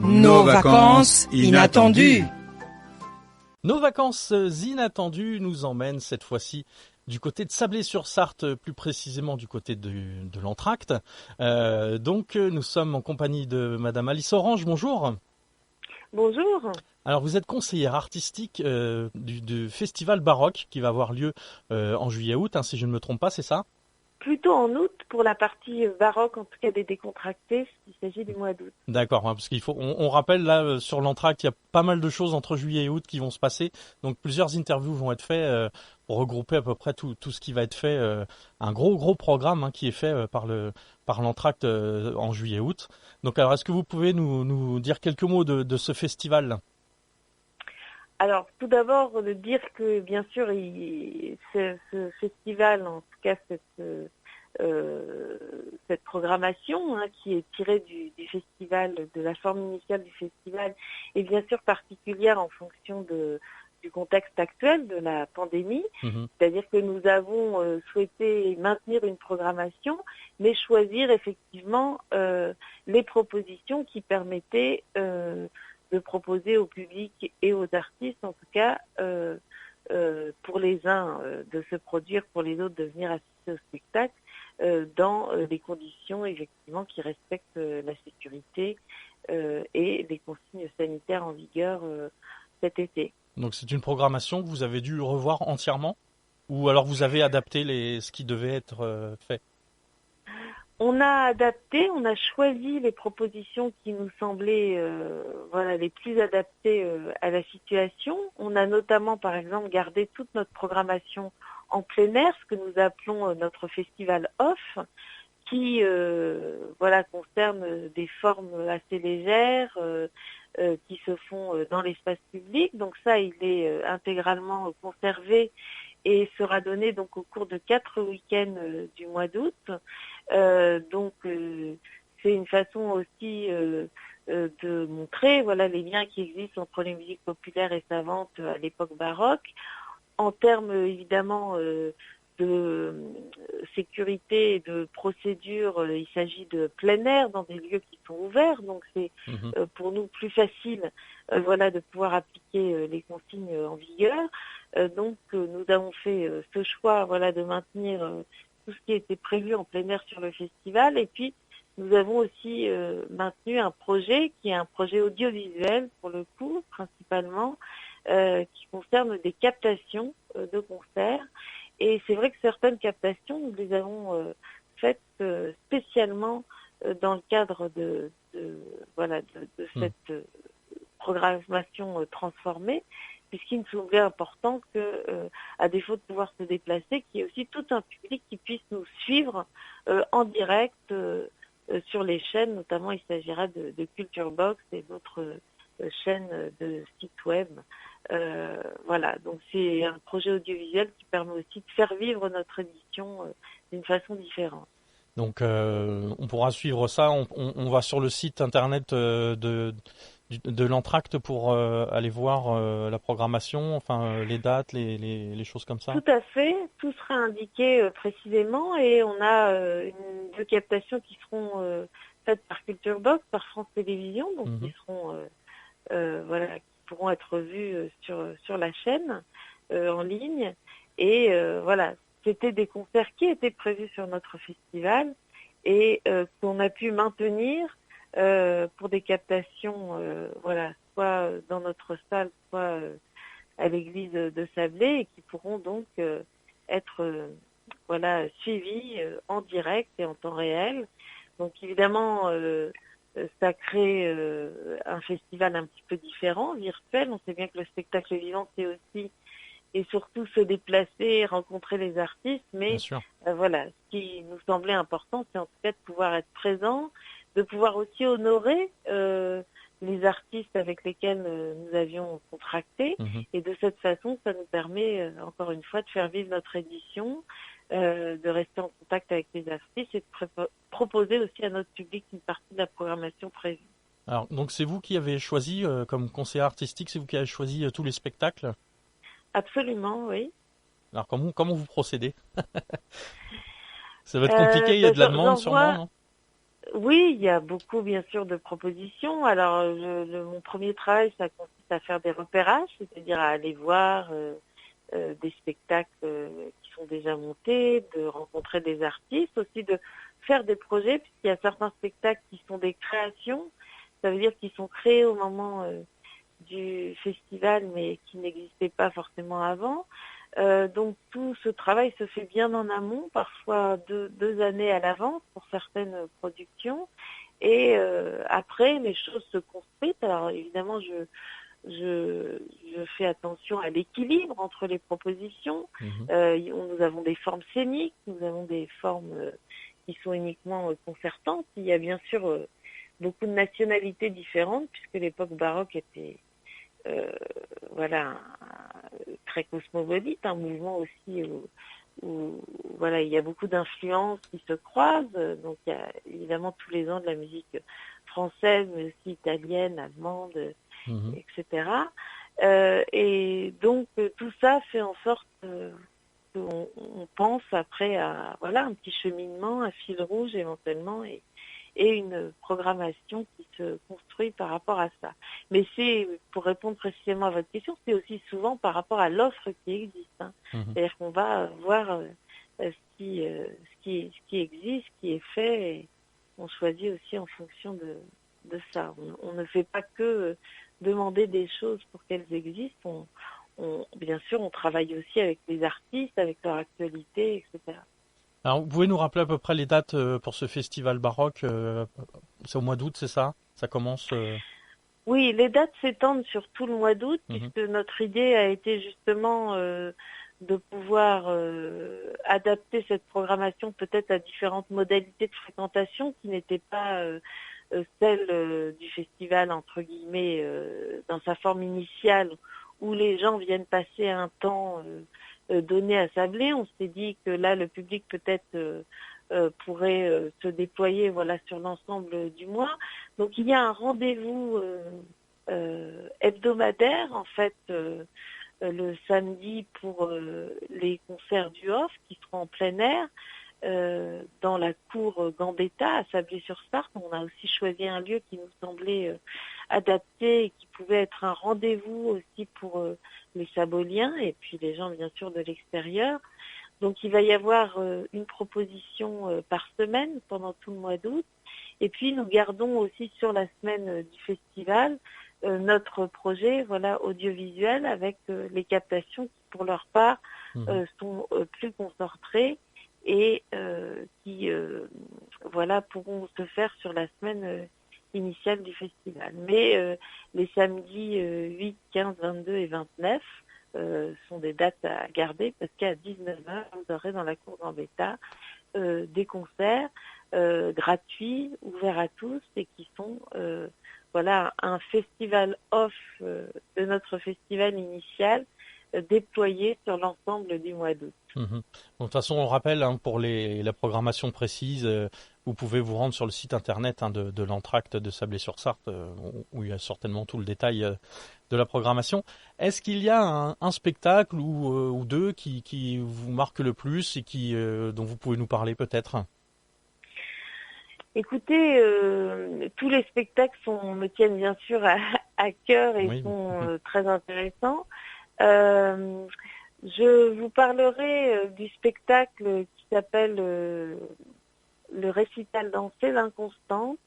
Nos vacances inattendues. Nos vacances inattendues nous emmènent cette fois-ci du côté de Sablé-sur-Sarthe, plus précisément du côté de l'Entracte. Donc nous sommes en compagnie de Madame Alice Orange, bonjour. Bonjour. Alors vous êtes conseillère artistique du festival baroque qui va avoir lieu en juillet-août, si je ne me trompe pas, c'est ça ? Plutôt en août pour la partie baroque, en tout cas des décontractés, il s'agit du mois d'août. D'accord, parce qu'il faut, on rappelle là sur l'Entracte, il y a pas mal de choses entre juillet et août qui vont se passer, donc plusieurs interviews vont être faites pour regrouper à peu près tout ce qui va être fait, un gros programme qui est fait par l'Entracte en juillet-août. Donc alors est-ce que vous pouvez nous dire quelques mots de ce festival ? Alors, tout d'abord, de dire que, bien sûr, ce festival, en tout cas cette programmation qui est tirée du festival, de la forme initiale du festival, est bien sûr particulière en fonction du contexte actuel de la pandémie. C'est-à-dire que nous avons souhaité maintenir une programmation, mais choisir effectivement les propositions qui permettaient de proposer au public et aux artistes, en tout cas, pour les uns de se produire, pour les autres de venir assister au spectacle, dans des conditions effectivement qui respectent la sécurité et les consignes sanitaires en vigueur cet été. Donc c'est une programmation que vous avez dû revoir entièrement, ou alors vous avez adapté ce qui devait être fait ? On a adapté, on a choisi les propositions qui nous semblaient les plus adaptées à la situation. On a notamment, par exemple, gardé toute notre programmation en plein air, ce que nous appelons notre festival off, qui concerne des formes assez légères qui se font dans l'espace public. Donc ça, il est intégralement conservé et sera donné donc au cours de 4 week-ends du mois d'août. C'est une façon aussi de montrer les liens qui existent entre les musiques populaires et savantes à l'époque baroque. En termes évidemment de sécurité et de procédure, il s'agit de plein air dans des lieux qui sont ouverts, donc c'est pour nous plus facile de pouvoir appliquer les consignes en vigueur. Nous avons fait ce choix de maintenir tout ce qui était prévu en plein air sur le festival, et puis nous avons aussi maintenu un projet qui est un projet audiovisuel pour le coup principalement, qui concerne des captations de concerts. Et c'est vrai que certaines captations, nous les avons faites spécialement dans le cadre de cette programmation transformée, puisqu'il nous semblait important que, à défaut de pouvoir se déplacer, qu'il y ait aussi tout un public qui puisse nous suivre en direct sur les chaînes. Notamment, il s'agira de Culture Box et d'autres chaînes de sites web. Donc c'est un projet audiovisuel qui permet aussi de faire vivre notre édition d'une façon différente. Donc on pourra suivre ça, on va sur le site internet de l'Entracte pour aller voir la programmation, les dates, les choses comme ça. Tout à fait, tout sera indiqué précisément, et on a deux captations qui seront faites par Culture Box, par France Télévisions, donc qui seront qui pourront être vues sur la chaîne en ligne. Et c'était des concerts qui étaient prévus sur notre festival et qu'on a pu maintenir pour des captations, soit dans notre salle, soit à l'église de Sablé, et qui pourront donc être suivis en direct et en temps réel. Donc évidemment, ça crée un festival un petit peu différent, virtuel. On sait bien que le spectacle vivant, c'est aussi et surtout se déplacer, rencontrer les artistes. Mais ce qui nous semblait important, c'est en tout cas de pouvoir être présent, de pouvoir aussi honorer les artistes avec lesquels nous avions contracté. Et de cette façon, ça nous permet, encore une fois, de faire vivre notre édition, de rester en contact avec les artistes et de proposer aussi à notre public une partie de la programmation prévue. Alors, donc c'est vous qui avez choisi, comme conseiller artistique, c'est vous qui avez choisi tous les spectacles ? Absolument, oui. Alors comment vous procédez ? Ça va être compliqué, il y a de la demande sûrement, non ? Oui, il y a beaucoup, bien sûr, de propositions. Alors, mon premier travail, ça consiste à faire des repérages, c'est-à-dire à aller voir des spectacles qui sont déjà montés, de rencontrer des artistes, aussi de faire des projets, puisqu'il y a certains spectacles qui sont des créations. Ça veut dire qu'ils sont créés au moment du festival, mais qui n'existaient pas forcément avant. Donc tout ce travail se fait bien en amont, parfois deux années à l'avance pour certaines productions. Et après, les choses se construisent. Alors évidemment, je fais attention à l'équilibre entre les propositions. Nous avons des formes scéniques, nous avons des formes qui sont uniquement concertantes. Il y a bien sûr beaucoup de nationalités différentes, puisque l'époque baroque était voilà, très cosmopolite, un mouvement aussi où voilà, il y a beaucoup d'influences qui se croisent. Donc il y a évidemment tous les ans de la musique française, mais aussi italienne, allemande, etc. Et donc tout ça fait en sorte qu'on pense après à voilà un petit cheminement, un fil rouge éventuellement et une programmation qui se construit par rapport à ça. Mais c'est, pour répondre précisément à votre question, c'est aussi souvent par rapport à l'offre qui existe. C'est-à-dire qu'on va voir ce qui existe, ce qui est fait, et on choisit aussi en fonction de ça. On ne fait pas que demander des choses pour qu'elles existent. Bien sûr, on travaille aussi avec les artistes, avec leur actualité, etc. Alors, vous pouvez nous rappeler à peu près les dates pour ce festival baroque c'est au mois d'août, c'est ça? Ça commence Oui, les dates s'étendent sur tout le mois d'août, puisque notre idée a été justement de pouvoir adapter cette programmation peut-être à différentes modalités de fréquentation qui n'étaient pas celles du festival, entre guillemets, dans sa forme initiale, où les gens viennent passer un temps donné à Sablé. On s'est dit que là, le public peut-être pourrait se déployer voilà, sur l'ensemble du mois. Donc il y a un rendez-vous hebdomadaire, en fait, le samedi pour les concerts du Off qui seront en plein air. Dans la cour Gambetta à Sablé-sur-Sarthe. On a aussi choisi un lieu qui nous semblait adapté et qui pouvait être un rendez-vous aussi pour les Saboliens et puis les gens bien sûr de l'extérieur. Donc il va y avoir une proposition par semaine pendant tout le mois d'août. Et puis nous gardons aussi sur la semaine du festival notre projet voilà audiovisuel avec les captations qui pour leur part sont plus concentrées et qui voilà pourront se faire sur la semaine initiale du festival. Mais les samedis 8, 15, 22 et 29 sont des dates à garder parce qu'à 19h, vous aurez dans la cour Gambetta des concerts gratuits, ouverts à tous et qui sont voilà un festival off de notre festival initial déployé sur l'ensemble du mois d'août. Bon, de toute façon, on rappelle pour la programmation précise, vous pouvez vous rendre sur le site internet de l'Entracte de Sablé-sur-Sarthe, où il y a certainement tout le détail de la programmation. Est-ce qu'il y a un spectacle ou deux qui vous marque le plus et dont vous pouvez nous parler peut-être? Écoutez, tous les spectacles me tiennent bien sûr à cœur et sont très intéressants. Je vous parlerai du spectacle qui s'appelle le récital dansé d'Inconstance.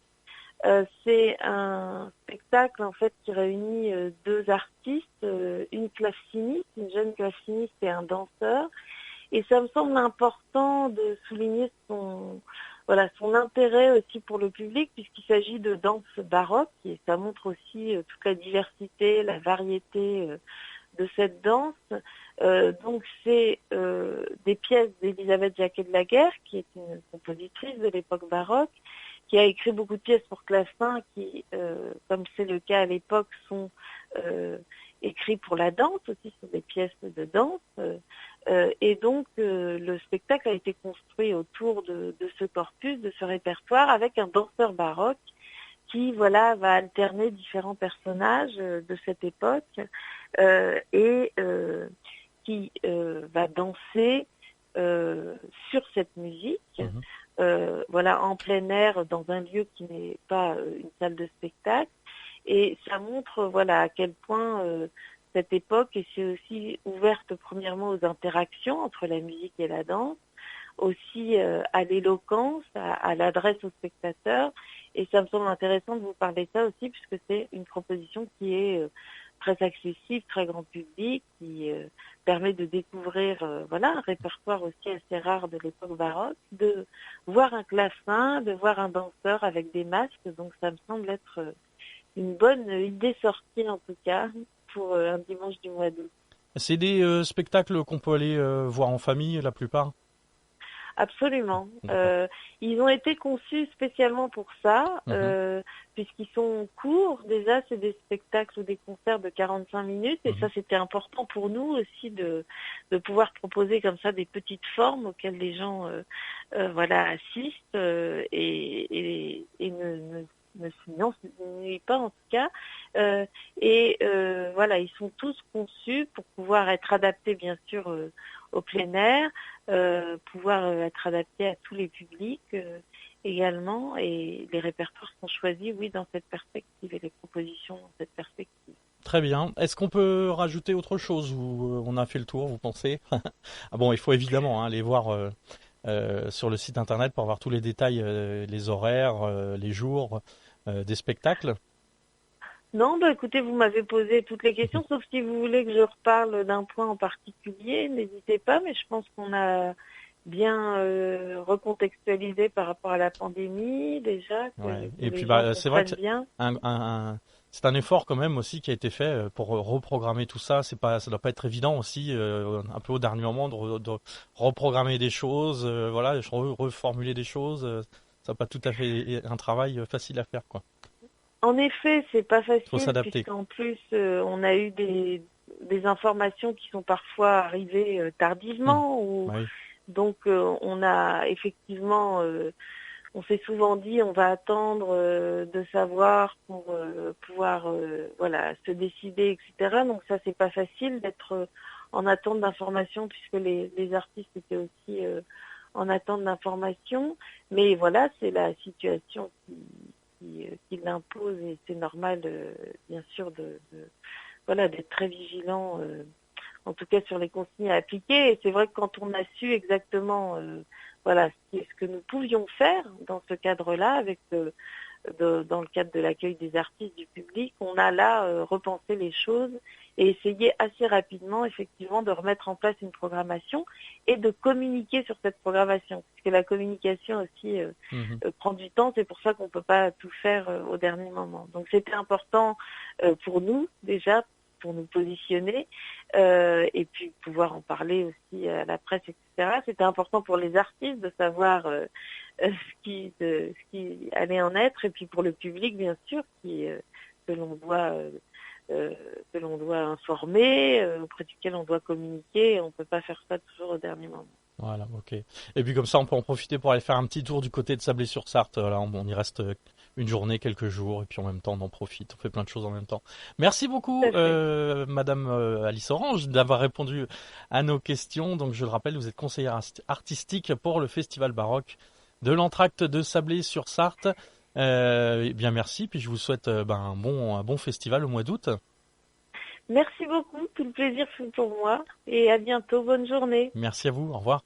C'est un spectacle en fait qui réunit deux artistes, une claveciniste, une jeune claveciniste et un danseur. Et ça me semble important de souligner son intérêt aussi pour le public puisqu'il s'agit de danse baroque et ça montre aussi toute la diversité, la variété de cette danse. Donc c'est des pièces d'Elisabeth Jacquet de la Guerre, qui est une compositrice de l'époque baroque, qui a écrit beaucoup de pièces pour clavecin qui, comme c'est le cas à l'époque, sont écrits pour la danse, aussi sur des pièces de danse. Et donc le spectacle a été construit autour de ce corpus, de ce répertoire, avec un danseur baroque qui va alterner différents personnages de cette époque et qui va danser sur cette musique voilà, en plein air, dans un lieu qui n'est pas une salle de spectacle. Et ça montre, voilà, à quel point cette époque est aussi ouverte premièrement aux interactions entre la musique et la danse, aussi à l'éloquence, à l'adresse aux spectateurs. Et ça me semble intéressant de vous parler de ça aussi, puisque c'est une proposition qui est très accessible, très grand public, qui permet de découvrir voilà, un répertoire aussi assez rare de l'époque baroque, de voir un clavecin, de voir un danseur avec des masques. Donc ça me semble être une bonne idée sortie en tout cas pour un dimanche du mois d'août. C'est des spectacles qu'on peut aller voir en famille la plupart? Absolument. Ils ont été conçus spécialement pour ça, puisqu'ils sont courts. Déjà, c'est des spectacles ou des concerts de 45 minutes, et ça, c'était important pour nous aussi de pouvoir proposer comme ça des petites formes auxquelles les gens voilà, assistent et ne s'ennuient pas en tout cas. Voilà, ils sont tous conçus pour pouvoir être adaptés bien sûr au plein air, pouvoir être adaptés à tous les publics également, et les répertoires sont choisis, oui, dans cette perspective, et les propositions dans cette perspective. Très bien. Est-ce qu'on peut rajouter autre chose ou on a fait le tour, vous pensez? Ah bon, il faut évidemment aller voir sur le site internet pour avoir tous les détails, les horaires, les jours des spectacles. Non, bah écoutez, vous m'avez posé toutes les questions, sauf si vous voulez que je reparle d'un point en particulier, n'hésitez pas, mais je pense qu'on a bien recontextualisé par rapport à la pandémie déjà. Et puis c'est vrai que c'est un effort quand même aussi qui a été fait pour reprogrammer tout ça. Ça doit pas être évident aussi, un peu au dernier moment de reprogrammer des choses, voilà, reformuler des choses. Ça n'a pas tout à fait un travail facile à faire, quoi. En effet, c'est pas facile. Faut s'adapter. Puisqu'en plus, on a eu des informations qui sont parfois arrivées tardivement. Donc, on a effectivement, on s'est souvent dit, on va attendre de savoir pour pouvoir, voilà, se décider, etc. Donc ça, c'est pas facile d'être en attente d'informations, puisque les artistes étaient aussi en attente d'informations. Mais voilà, c'est la situation qui l'impose, et c'est normal, bien sûr, voilà, d'être très vigilant, en tout cas sur les consignes à appliquer. Et c'est vrai que quand on a su exactement, voilà, ce que nous pouvions faire dans ce cadre-là, avec dans le cadre de l'accueil des artistes, du public, on a là repensé les choses et essayé assez rapidement, effectivement, de remettre en place une programmation et de communiquer sur cette programmation, puisque la communication aussi prend du temps. C'est pour ça qu'on ne peut pas tout faire au dernier moment. Donc c'était important pour nous déjà, pour nous positionner, et puis pouvoir en parler aussi à la presse, etc. C'était important pour les artistes de savoir ce qui allait en être, et puis pour le public, bien sûr, que l'on doit informer, auprès duquel on doit communiquer. On ne peut pas faire ça toujours au dernier moment. Voilà, ok. Et puis comme ça, on peut en profiter pour aller faire un petit tour du côté de Sablé-sur-Sarthe. Voilà, on y reste une journée, quelques jours, et puis en même temps, on en profite. On fait plein de choses en même temps. Merci beaucoup, Madame Alice Orange, d'avoir répondu à nos questions. Donc, je le rappelle, vous êtes conseillère artistique pour le Festival baroque de l'Entracte de Sablé-sur-Sarthe. Bien, merci. Puis je vous souhaite un bon festival au mois d'août. Merci beaucoup. Tout le plaisir fut pour moi. Et à bientôt. Bonne journée. Merci à vous. Au revoir.